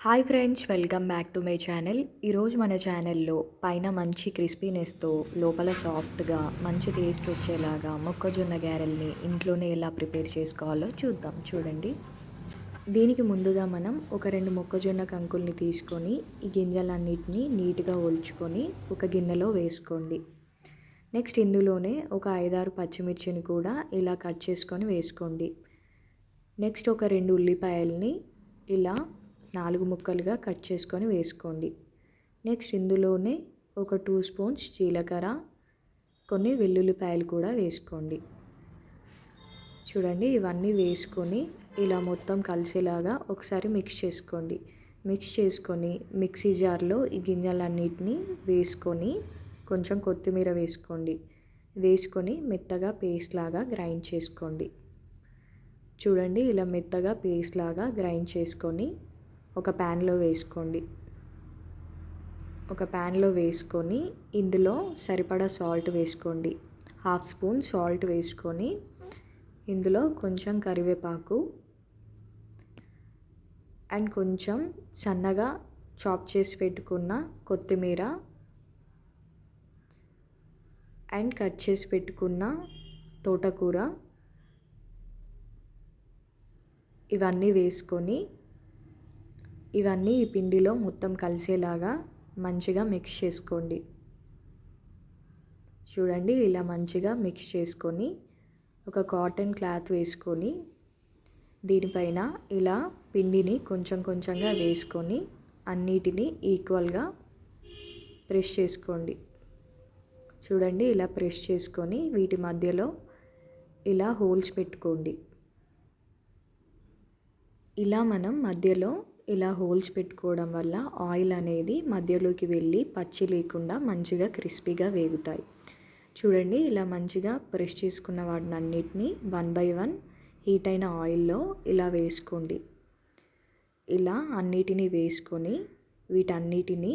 Hi friends, welcome back to my channel. ఈరోజు మన ఛానల్లో పైన మంచి క్రిస్పీనెస్తో లోపల సాఫ్ట్గా మంచి టేస్ట్ వచ్చేలాగా మొక్కజొన్న గారెల్ని ఇంట్లోనే ఎలా ప్రిపేర్ చేసుకోవాలో చూద్దాం. చూడండి, దీనికి ముందుగా మనం ఒక 2 మొక్కజొన్న కంకుల్ని తీసుకొని ఈ గింజలన్నిటిని నీట్గా ఒలుచుకొని ఒక గిన్నెలో వేసుకోండి. నెక్స్ట్ ఇందులోనే ఒక 5-6 పచ్చిమిర్చిని కూడా ఇలా కట్ చేసుకొని వేసుకోండి. నెక్స్ట్ ఒక 2 ఉల్లిపాయల్ని ఇలా 4 ముక్కలుగా కట్ చేసుకొని వేసుకోండి. నెక్స్ట్ ఇందులోనే ఒక 2 స్పూన్స్ జీలకర్ర, కొన్ని వెల్లుల్లిపాయలు కూడా వేసుకోండి. చూడండి, ఇవన్నీ వేసుకొని ఇలా మొత్తం కలిసేలాగా ఒకసారి మిక్స్ చేసుకోండి. మిక్స్ చేసుకొని మిక్సీ జార్లో ఈ గింజలన్నిటిని వేసుకొని కొంచెం కొత్తిమీర వేసుకోండి. వేసుకొని మెత్తగా పేస్ట్ లాగా గ్రైండ్ చేసుకోండి. చూడండి, ఇలా మెత్తగా పేస్ట్ లాగా గ్రైండ్ చేసుకొని ఒక ప్యాన్లో వేసుకోండి. ఒక ప్యాన్లో వేసుకొని ఇందులో సరిపడా సాల్ట్ వేసుకోండి. 1/2 స్పూన్ సాల్ట్ వేసుకొని ఇందులో కొంచెం కరివేపాకు అండ్ కొంచెం సన్నగా చాప్ చేసి పెట్టుకున్న కొత్తిమీర అండ్ కట్ చేసి పెట్టుకున్న తోటకూర ఇవన్నీ వేసుకొని ఇవన్నీ ఈ పిండిలో మొత్తం కలిసేలాగా మంచిగా మిక్స్ చేసుకోండి. చూడండి, ఇలా మంచిగా మిక్స్ చేసుకొని ఒక కాటన్ క్లాత్ వేసుకొని దీనిపైన ఇలా పిండిని కొంచెం కొంచెంగా వేసుకొని అన్నిటినీ ఈక్వల్గా ప్రెస్ చేసుకోండి. చూడండి, ఇలా ప్రెస్ చేసుకొని వీటి మధ్యలో ఇలా హోల్స్ పెట్టుకోండి. ఇలా మనం మధ్యలో ఇలా హోల్స్ పెట్టుకోవడం వల్ల ఆయిల్ అనేది మధ్యలోకి వెళ్ళి పచ్చి లేకుండా మంచిగా క్రిస్పీగా వేగుతాయి. చూడండి, ఇలా మంచిగా ప్రెస్ చేసుకున్న వాటిని అన్నిటినీ 1 by 1 హీట్ అయిన ఆయిల్లో ఇలా వేసుకోండి. ఇలా అన్నిటినీ వేసుకొని వీటన్నిటినీ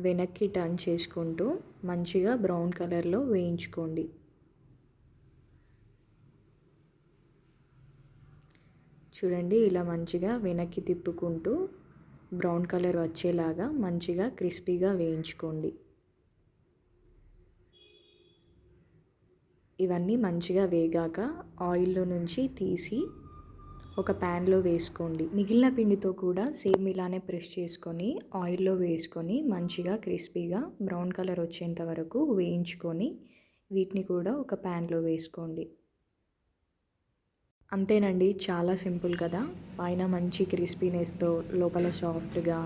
వెనక్కి టర్న్ చేసుకుంటూ మంచిగా బ్రౌన్ కలర్లో వేయించుకోండి. చూడండి, ఇలా మంచిగా వెనక్కి తిప్పుకుంటూ బ్రౌన్ కలర్ వచ్చేలాగా మంచిగా క్రిస్పీగా వేయించుకోండి. ఇవన్నీ మంచిగా వేగాక ఆయిల్లో నుంచి తీసి ఒక ప్యాన్లో వేసుకోండి. మిగిలిన పిండితో కూడా సేమ్ ఇలానే ప్రెస్ చేసుకొని ఆయిల్లో వేసుకొని మంచిగా క్రిస్పీగా బ్రౌన్ కలర్ వచ్చేంత వరకు వేయించుకొని వీటిని కూడా ఒక ప్యాన్లో వేసుకోండి. అంతేనండి, చాలా సింపుల్ కదా. పైన మంచి క్రిస్పీనెస్తో లోపల సాఫ్ట్గా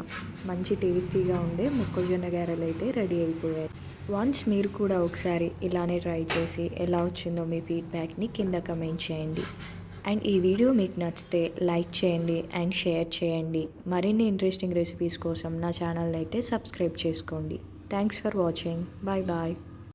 మంచి టేస్టీగా ఉండే మొక్కజొన్న గారెలు అయితే రెడీ అయిపోయాయి. వన్స్ మీరు కూడా ఒకసారి ఇలానే ట్రై చేసి ఎలా వచ్చిందో మీ ఫీడ్బ్యాక్ని కింద కమెంట్ చేయండి. అండ్ ఈ వీడియో మీకు నచ్చితే లైక్ చేయండి అండ్ షేర్ చేయండి. మరిన్ని ఇంట్రెస్టింగ్ రెసిపీస్ కోసం నా ఛానల్ని అయితే సబ్స్క్రైబ్ చేసుకోండి. Thanks for watching. Bye bye.